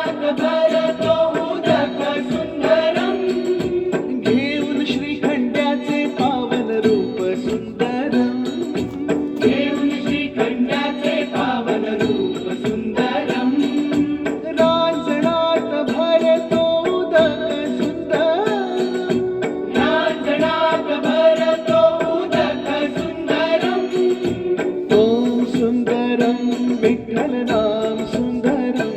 भरतो उदक सुंदरम, घेऊन श्रीखंड्याचे पावन रूप सुंदरम, घेऊन श्रीखंडाचे पावन रूप सुंदरम, रांजणात भरतो उदक सुंदरम, रांजणात भरतो उदक सुंदरम, ओम सुंदरम विठ्ठल नाम सुंदरम,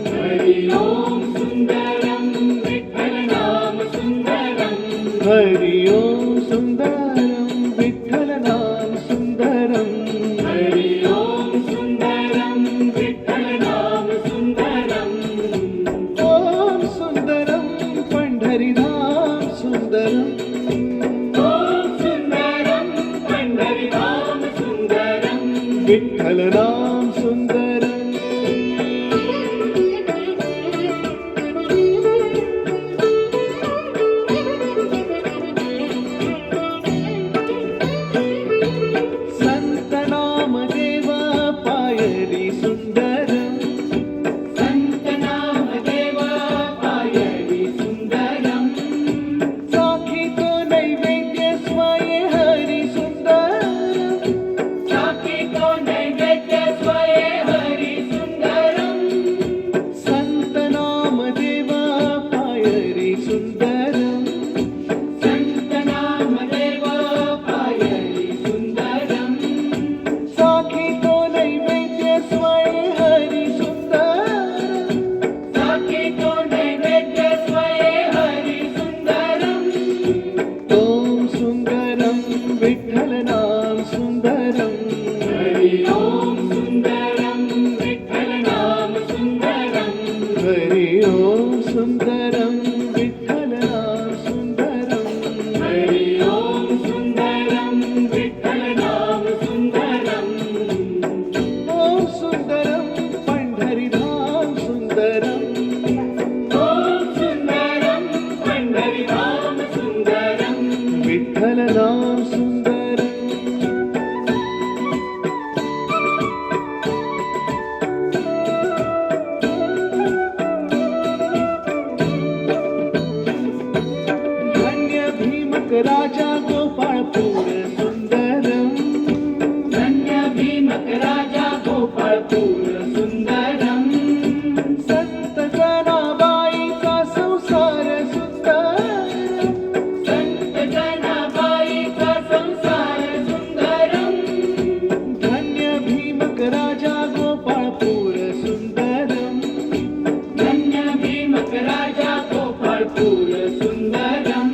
हरि ओम सुंदरम विठ्ठल नाम सुंदरम, हरि ओम सुंदरम विठ्ठल नाम सुंदरम, हरि ओम सुंदरम विठ्ठल नाम सुंदरम, ओम सुंदरम पंढरीधाम सुंदरम, ओम सुंदरम पंढरीधाम सुंदरम, विठ्ठल नाम सुंदरम, संत नामदेव पायरी सुंदरम, संत नामदेव पायरी सुंदरम, साखी तो नैवेद्य स्वये हरी सुंदरम, साखी तो नैवेद्य स्वये हरि सुंदरम, संत नामदेव पायरी सुंदरम, संत नामदेव पायरी सुंदरम, साखी तो नैवेद्य स्वये हरी सुंदरम, साखी तो नैवेद्य स्वये हरि सुंदरम, ओम सुंदरम विठ्ठल नाम सुंदरम, हरि ओम सुंदरम विठ्ठल नाम सुंदरम, हरि ओम सुंदरम विठ्ठल नाम सुंदरम, हरि ओम सुंदरम विठ्ठल नाम सुंदरम, ओम सुंदरम पंढरीधाम सुंदरम, ओम सुंदरम पंढरीधाम सुंदरम, विठ्ठल नाम सुंदरम, धन्य भीमक राजा गोपाळपूर सुंदरम, धन्य भीमक राजा गोपाळपूर सुंदरम, संत जनाबाईचा संसार सुंदरम, संत जनाबाईचा संसार सुंदरम, धन्य भीमक राजा गोपाळपूर सुंदरम, धन्य भीमक राजा गोपाळपूर सुंदरम,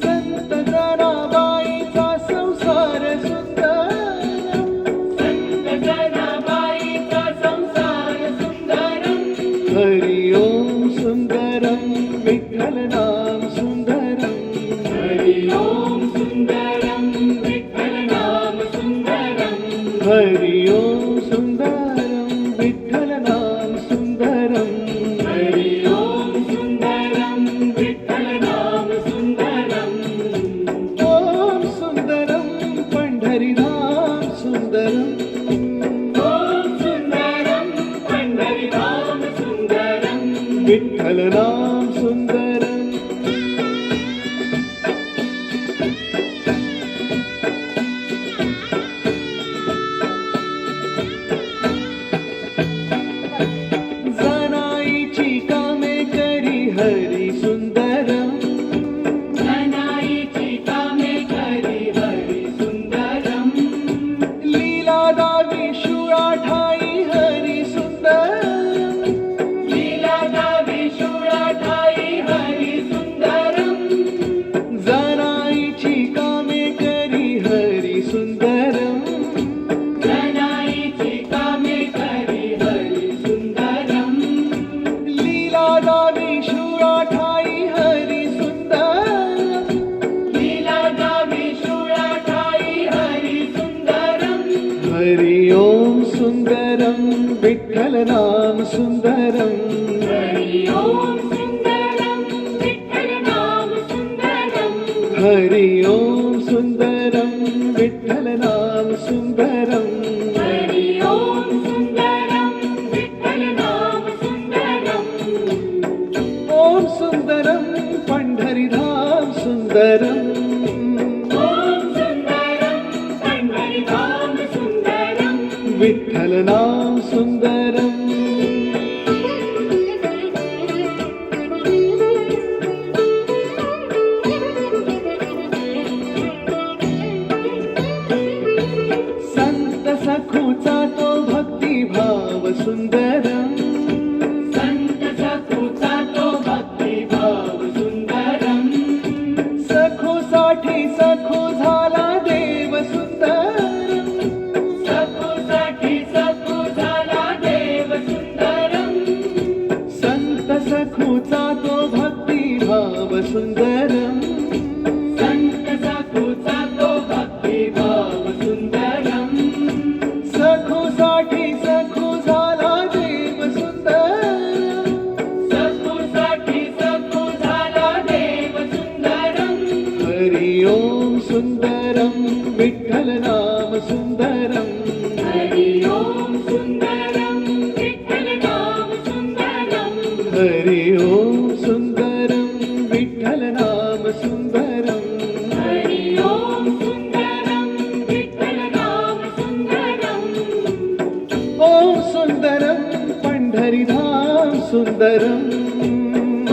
संत जनाबाईचा संसार सुंदरम, संत जनाबाईचा संसार सुंदरम, हरि ओम सुंदरम विठ्ठल नाम सुंदरम, हरि ओम सुंदरम विठ्ठल नाम सुंदरम, हरि ओम सुंदरम विठ्ठल नाम सुंदरम, हरि ओम सुंदरम विठ्ठल नाम सुंदरम, ओम सुंदरम पंढरीधाम सुंदरम, ओम सुंदरम पंढरीधाम सुंदरम, विठ्ठल नाम सुंदरम, जनाईची कामे करी हरी सुंदरम, जनाईची कामे करी हरि सुंदरम, लीला दावी शूळा ठाई हरी सुंदरम, लीला दावी शूळा ठाई हरि सुंदरम, जनाईची कामे करी हरी सुंदरम, जनाईची कामे करी हरि सुंदरम, लीला दावी शूळा ठाई हरी सुंदरम, लीला दावी शूळा ठाई हरि सुंदरम, हरि ओम सुंदरम विठ्ठल नाम सुंदरम, हरि ओम सुंदरम विठ्ठल नाम सुंदरम, हरि ओम सुंदरम विठ्ठल नाम सुंदरम, हरि ओम सुंदरम विठ्ठल नाम सुंदरम, सुंदरम ओम सुंदरम पंढरीधाम सुंदरम विठ्ठल नाम सुंदरम संत सखूचा तो भक्तिभाव सुंदरम संत सखूचा तो भक्तिभाव सुंदरम सखूसाठी सखू झाला देव सुंदरम सखूसाठी सखू झाला देव सुंदरम संत सखूचा तो भक्तिभाव सुंदरम संत सखूचा तो भक्तिभाव सुंदरम सखूसाठी सखू झाला देव सुंदरम सखूसाठी सखू झाला देव सुंदरम हरि ओम सुंदरम विठ्ठल नाम सुंदरम हरि ओम सुंदरम विठ्ठल नाम सुंदरम हरि ओम सुंदरम विठ्ठल नाम सुंदरम हरि ओम सुंदरम विठ्ठल नाम सुंदरम ओम सुंदरम पंढरीधाम सुंदरम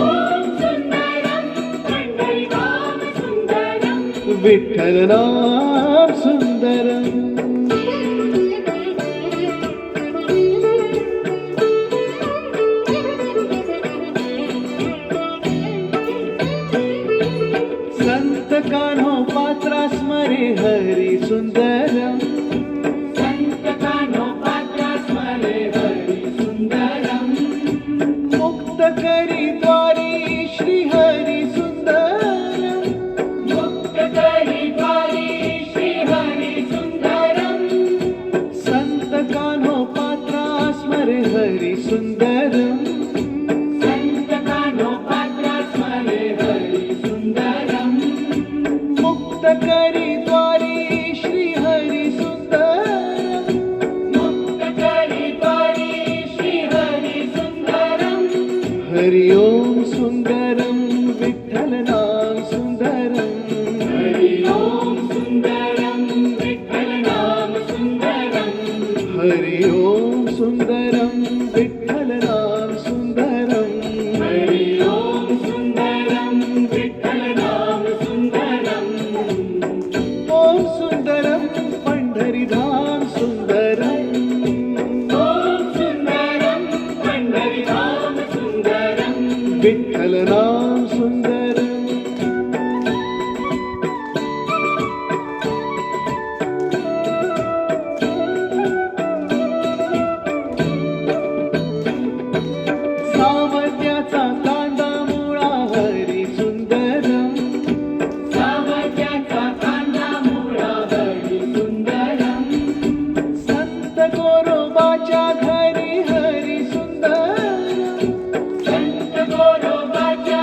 ओम सुंदरम पंढरीधाम सुंदरम विठ्ठल नाम सुंदरम संत कान्हो पात्रा स्मरे हरी सुंदरम संत कान्होपात्रा स्मरे हरि सुंदरम मुक्त करी द्वारी श्री हरी सुंदरम मुक्त करी द्वारी श्री हरि सुंदरम संत कान्हो पात्रा स्मरे हरी सुंदरम संत कान्होपात्रा स्मरे हरि सुंदरम मुक्त करी द्वारी श्री हरी सुंदरम मुक्त करी द्वारी श्री हरि सुंदरम हरि ओम सुंदरम विठ्ठल नाम सुंदरम हरि ओम सुंदरम विठ्ठल नाम सुंदरम हरि ओम सुंदरम विठ्ठल नाम सुंदरम हरि ओम सुंदरम विठ्ठल नाम सुंदरम ओम सुंदरम पंढरीधाम सुंदरम ओम सुंदरम पंढरीधाम सुंदरम विठ्ठल नाम सुंदरम सावत्याचा कांदा मुळा हरी सुंदरम सावत्याचा कांदा मुळा हरी सुंदरम संत गोरोबाच्या घरी हरी सुंदरम संत गोरोबाच्या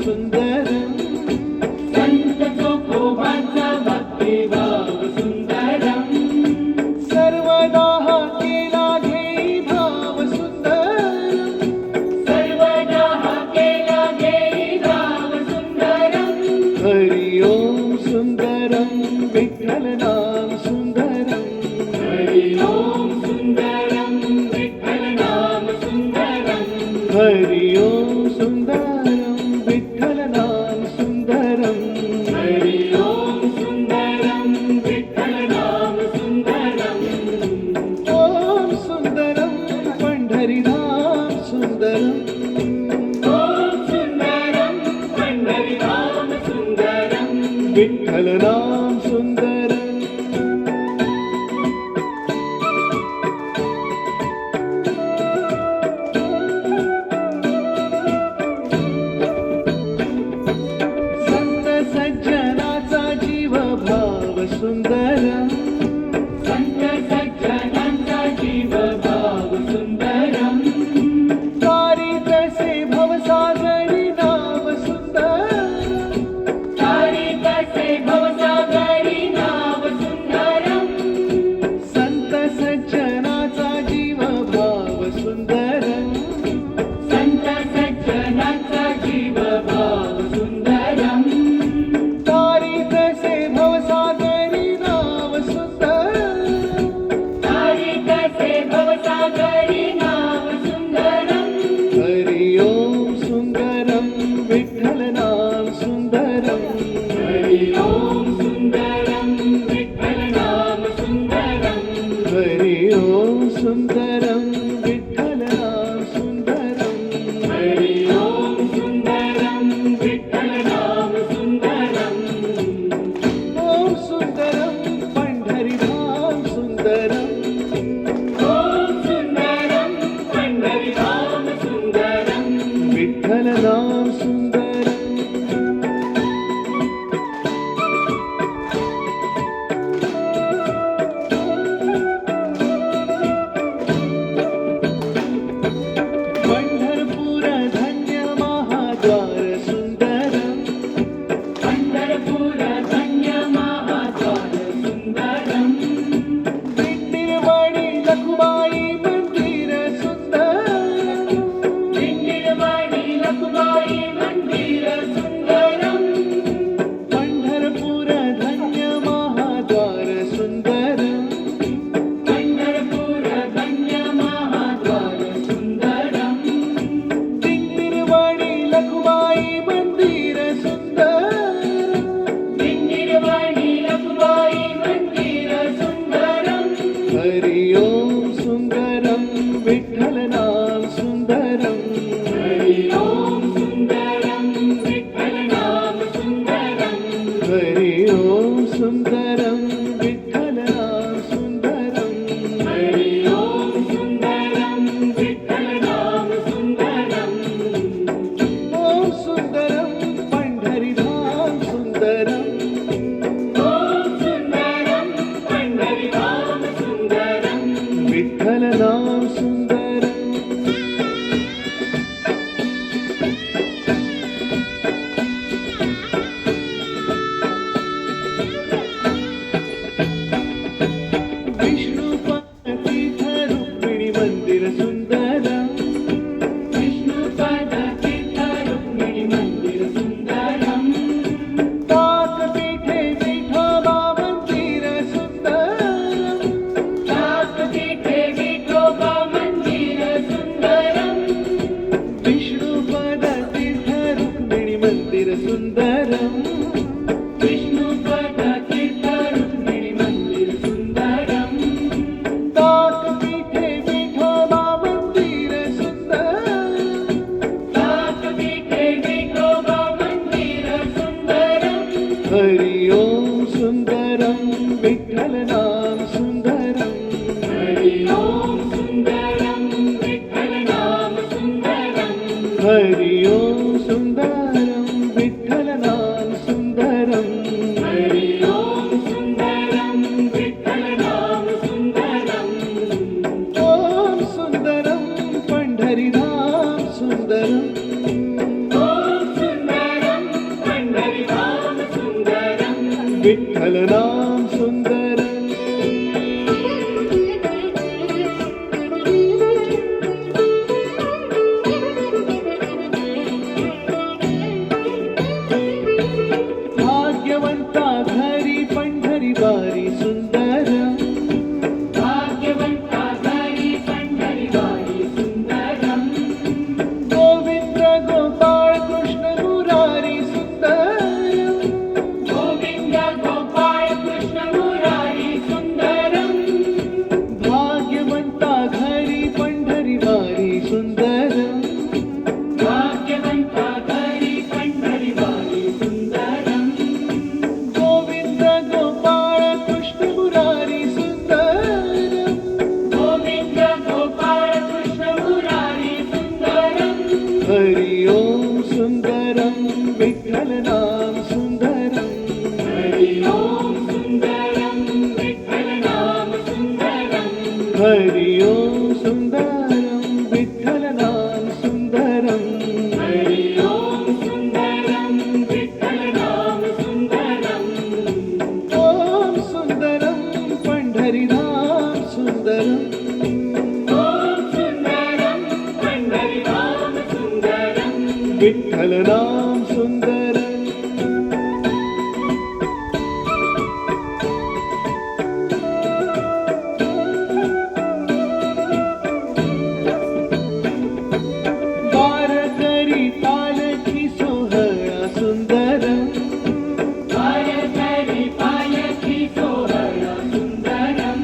सुंदरम संत तुकोबांचा भक्तिभाव सुंदरम सर्वदा हा केला घेई भाव सुंदरम सर्वदा हा केला घेई भाव सुंदरम हरि ओम सुंदरम विठ्ठल नाम सुंदरम हरि ओम सुंदरम विठ्ठल नाम सुंदरम हरि ओम सुंदरम विठ्ठल नाम सुंदरम हरि ओम सुंदरम विठ्ठल नाम सुंदरम ओम सुंदरम पंढरीधाम सुंदरम ओम सुंदरम पंढरीधाम सुंदरम विठ्ठल नाम सुंदरम संत सज्जनाचा जीव भाव सुंदरम संत सज्जनांचा जीव भाव सुंदरम तारी तसे भवसागरी नाव सुंदरम तारी तसे भवसागरी नाव सुंदरम संत सज्जनाचा जीव भाव सुंदरम संत सज्जनांचा जीव भाव सुंदरम तारी तसे भवसागरी नाव सुंदरम तारी तसे भवसागरी नाव सुंदरम हरि ओम सुंदरम विठ्ठल नाम सुंदरम हरि ओम सुंदरम विठ्ठल नाम सुंदरम हरि ओम सुंदरम विठ्ठल नाम सुंदरम हरि ओम सुंदरम विठ्ठल नाम सुंदरम ओम सुंदरम पंढरीधाम सुंदरम ओम सुंदरम पंढरीधाम सुंदरम विठ्ठल नाम सुंदरम पंढरपूर धन्य महाद्वार सुंदरम पंढरपूर धन्य महाद्वार सुंदरम दिंडीरवाडी लखुबाई मंदिर सुंदरम दिंडीरवाडी लखुबाई मंदिर सुंदरम पंढरपूर धन्य महाद्वार सुंदरम पंढरपूर धन्य महाद्वार सुंदरम दिंडीरवाडी लखुबाई मंदिर सुंदरम दिंडीरवाडी लखुबाई मंदिर सुंदरम हरि ओम सुंदरम विठ्ठल नाम सुंदरम हरि ओम सुंदरम विठ्ठल नाम सुंदरम हरि ओम सुंदरम विठ्ठल नाम सुंदरम हरि ओम सुंदरम विठ्ठल नाम सुंदरम ओम सुंदरम पंढरीधाम सुंदरम ओम सुंदरम पंढरीधाम सुंदरम विठ्ठल नाम सुंदरम विष्णुपतीर्थ रुक्मिणी मंदिर सुंदरम विष्णुपद तीर्थ रुक्मिणी मंदिर सुंदरम ताकपीठे विठोबा मंदिर सुंदरम ताकपीठे विठोबा मंदिर सुंदरम विष्णुपद तीर्थ रुक्मिणी मंदिर सुंदरम विष्णुपद तीर्थ रुक्मिणी मंदिर सुंदरम ताकपीठे विठोबा मंदिर सुंदरम ताकपीठे विठोबा मंदिर सुंदरम हरि ओम सुंदरम विठ्ठल नाम सुंदरम हरि ओम सुंदरम विठ्ठल नाम सुंदरम हरि ओम सुंदरम विठ्ठल नाम सुंदरम हरि ओम सुंदरम विठ्ठल नाम सुंदरम ओम सुंदरम पंढरीधाम सुंदरम ओम सुंदरम विठ्ठल नाम सुंदर भाग्यवंता घरी पंढरी वारी सुंदर भाग्यवंता घरी पंढरी वारी सुंदरम गोविंद गोपाळ कृष्ण मुरारी सुंदर गोविंद गोपाळ कृष्ण मुरारी सुंदरम भाग्यवंता घरी पंढरी वारी सुंदर भाग्यवंता घरी पंढरी वारी सुंदरम गोविंद गोपाळ कृष्ण मुरारी सुंदर गोविंद गोपाळ कृष्ण मुरारी सुंदरम हरि ओम सुंदरम विठ्ठल नाम सुंदरम हरि ओम सुंदरम विठ्ठल नाम सुंदरम हरि ओम सुंदरम विठ्ठल नाम सुंदरम हरि ओम सुंदरम विठ्ठल नाम सुंदरम ओम सुंदरम पंढरीधाम सुंदरम ओम सुंदरम पंढरीधाम सुंदरम विठ्ठल नाम सुंदरम वारकरी पालखी सोहळा सुंदरम वारकरी पालखी सोहळा सुंदरम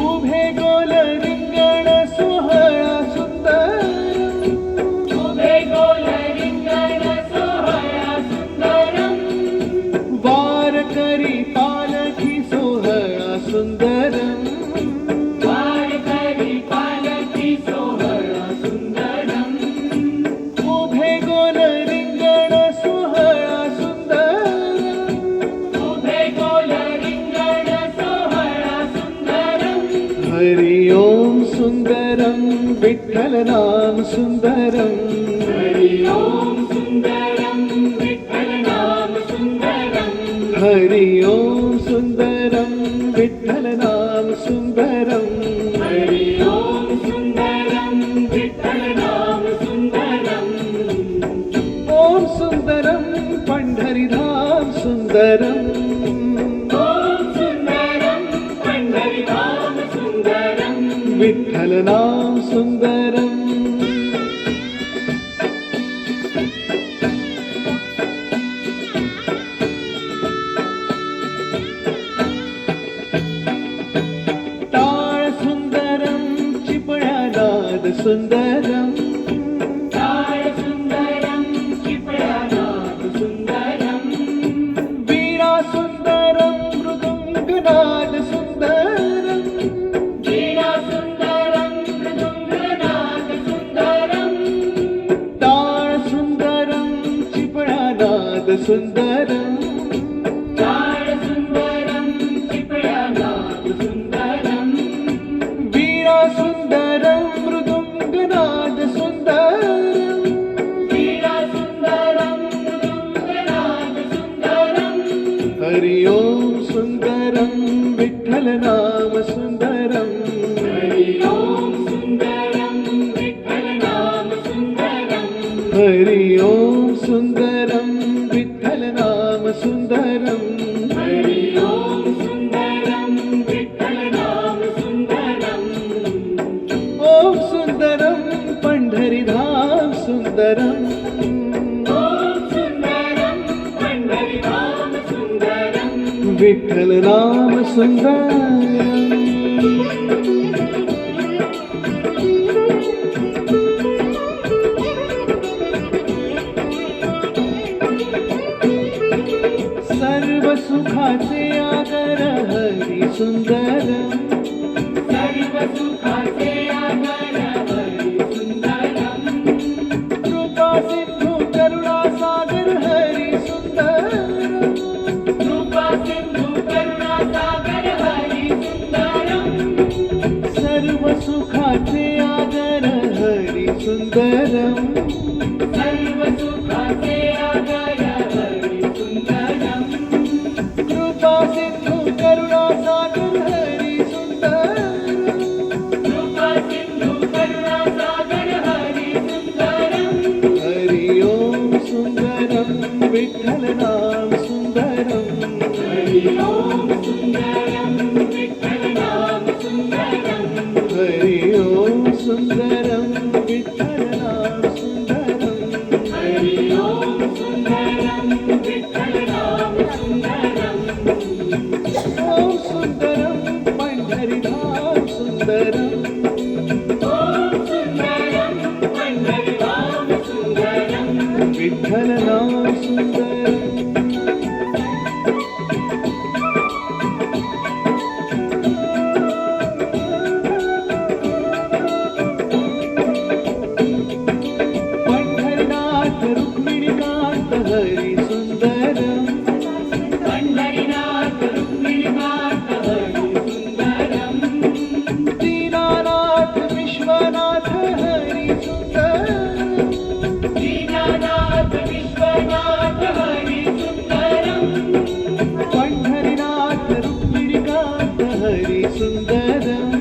उभे गोल रिंगण सोहळा सुंदरम उभे गोल रिंगण सोहळा सुंदरम वारकरी पालखी सोहळा सुंदरम वारकरी पालखी सोहळा सुंदरम उभे गोल रिंगण सोहळा सुंदरम उभे गोल रिंगण सोहळा सुंदरम हरि ओम सुंदरम विठ्ठल नाम सुंदरम हरि ओम सुंदरम विठ्ठल नाम सुंदरम हरि ओम सुंदरम विठ्ठल नाम सुंदरम हरि ओम सुंदरम विठ्ठल नाम सुंदरम ओम सुंदरम पंढरीधाम सुंदरम ओम सुंदरम पंढरीधाम सुंदरम विठ्ठल नाम सुंदरम टाळ सुंदरम चिपळ्या नाद सुंदरम टाळ सुंदरम चिपळ्या नाद सुंदरम वीणा सुंदरम मृदुंगनाद सुंदरम वीणा सुंदरम मृदुंगनाद सुंदरम टाळ सुंदरम चिपळ्या नाद सुंदरम टाळ सुंदरम चिपळ्या नाद सुंदरम वीणा सुंदरम मृदुंगनाद सुंदरम वीणा सुंदरम मृदुंगनाद सुंदरम हरि ओम सुंदरम विठ्ठल नाम सुंदरम हरि ओम सुंदरम विठ्ठल नाम सुंदरम हरि ओम सुंदरम विठ्ठल नाम सुंदरम हरि ओम सुंदरम विठ्ठल नाम सुंदरम ओम सुंदरम पंढरीधाम सुंदरम ओम सुंदरम पंढरीधाम सुंदरम विठ्ठल नाम सुंदरम सर्व सुखाचे आगर हरी सुंदरम सर्व सुखाचे आगर हरी सुंदरम कृपा सिंधू करुणा सागर हरी सुंदरम कृपा सिंधू करुणा सागर हरी सुंदरम सर्व सुखाचे आगर हरी सुंदरम सर्व सुखाचे आगर हरी सुंदरम विठ्ठल नाम सुंदरम हरि ओम सुंदरम विठ्ठल नाम सुंदरम हरि ओम सुंदरम विठ्ठल नाम सुंदरम हरि ओम सुंदरम विठ्ठल नाम सुंदरम ओम सुंदरम पंढरीधाम सुंदरम ओम सुंदरम पंढरीधाम सुंदरम विठ्ठल नाम सुंदरम पंढरनाथ रुक्मिणीकांत हरी सुंदरम पंढरीनाथ रुक्मिणीकांत हरि सुंदरम दीनानाथ विश्वनाथ हरी सुंदरम दीनानाथ विश्वनाथ हरि सुंदरम पंढरीनाथ रुक्मिणीकांत हरी सुंदरम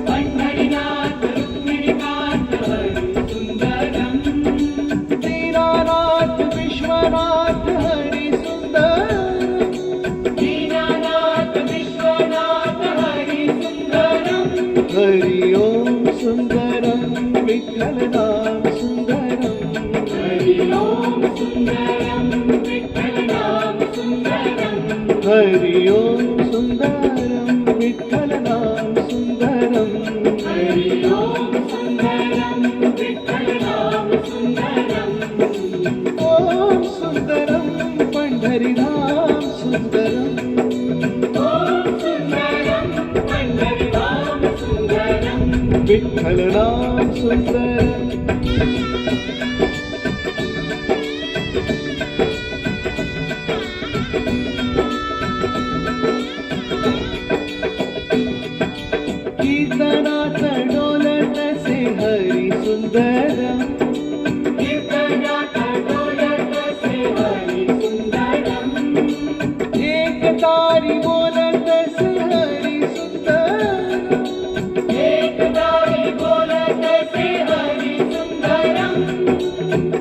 पंढरीनाथ रुक्मिणीकांत हरि सुंदरम दीनानाथ विश्वनाथ हरी सुंदरम दीनानाथ विश्वनाथ हरि सुंदरम हरि ओम सुंदरम विठ्ठल नाम सुंदरम हरि ओम सुंदरम विठ्ठल नाम सुंदरम हरि ओम सुंदरम विठ्ठल नाम सुंदरम हरि ओम सुंदरम विठ्ठल नाम सुंदरम ओम सुंदरम पंढरीधाम सुंदरम ओम सुंदरम पंढरीधाम सुंदरम विठ्ठल नाम सुंदरम कीर्तनात डोलत से हरी सुंदरम कीर्तनात डोलत से हरि सुंदरम एक तारी बोलत से हरी सुंदरम एक दारी बोलत से हरि सुंदरम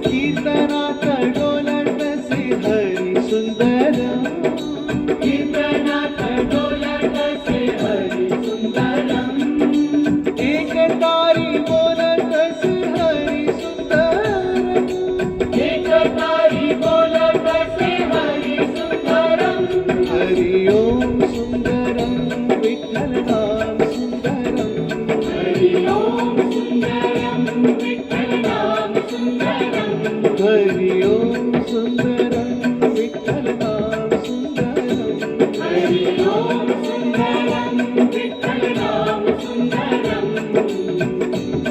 कीर्तनात डोलत से हरी सुंदरम कीर्तनात डोलत से हरि सुंदरम एक तारी बोलत से हरी सुंदरम एक तारी बोलत से हरि सुंदरम हरि ओम सुंदरम विठ्ठल नाम सुंदरम हरि ओम सुंदरम विठ्ठल नाम सुंदरम हरि ओम सुंदरम विठ्ठल नाम सुंदरम हरि ओम सुंदरम विठ्ठल नाम सुंदरम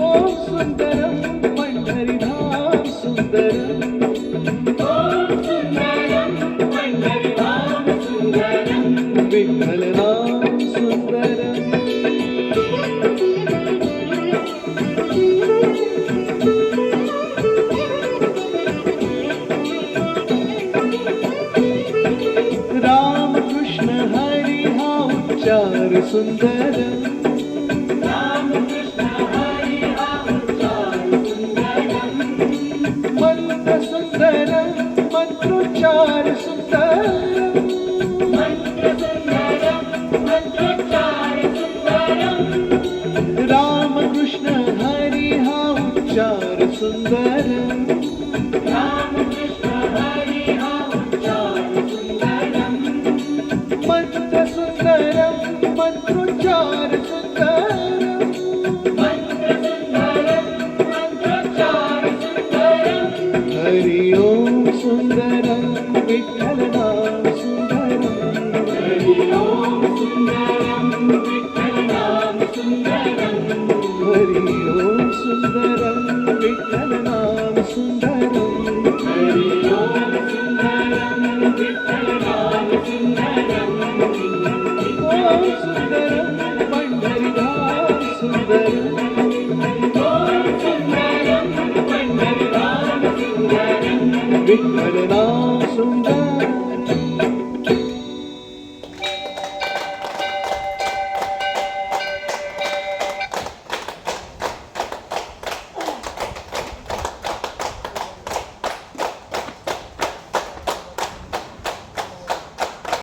ओम सुंदरम पंढरीधाम सुंदरम ओम सुंदरम पंढरीधाम सुंदरम विठ्ठल नाम सुंदरम राम कृष्ण हरी हा उच्चार सुंदरम राम कृष्ण हरि हा उच्चार सुंदरम मंत्र सुंदरम मंत्रोच्चार सुंदरम मंत्र सुंदरम मंत्रोच्चार सुंदरम राम कृष्ण हरी हा उच्चार सुंदरम राम कृष्ण हरि हा उच्चार सुंदरम मंत्र सुंदरम मंत्रोच्चार सुंदरम मंत्र सुंदरम मंत्रोच्चार सुंदरम हरि ओम सुंदरम विठ्ठल नाम सुंदरम हरि ओम सुंदरम विठ्ठल नाम सुंदरम हरि ओम सुंदरम विठ्ठल नाम सुंदरम हरि ओम सुंदरम विठ्ठल नाम सुंदरम ओम सुंदरम पंढरीधाम सुंदरम ओम सुंदरम पंढरीधाम सुंदरम विठ्ठल नाम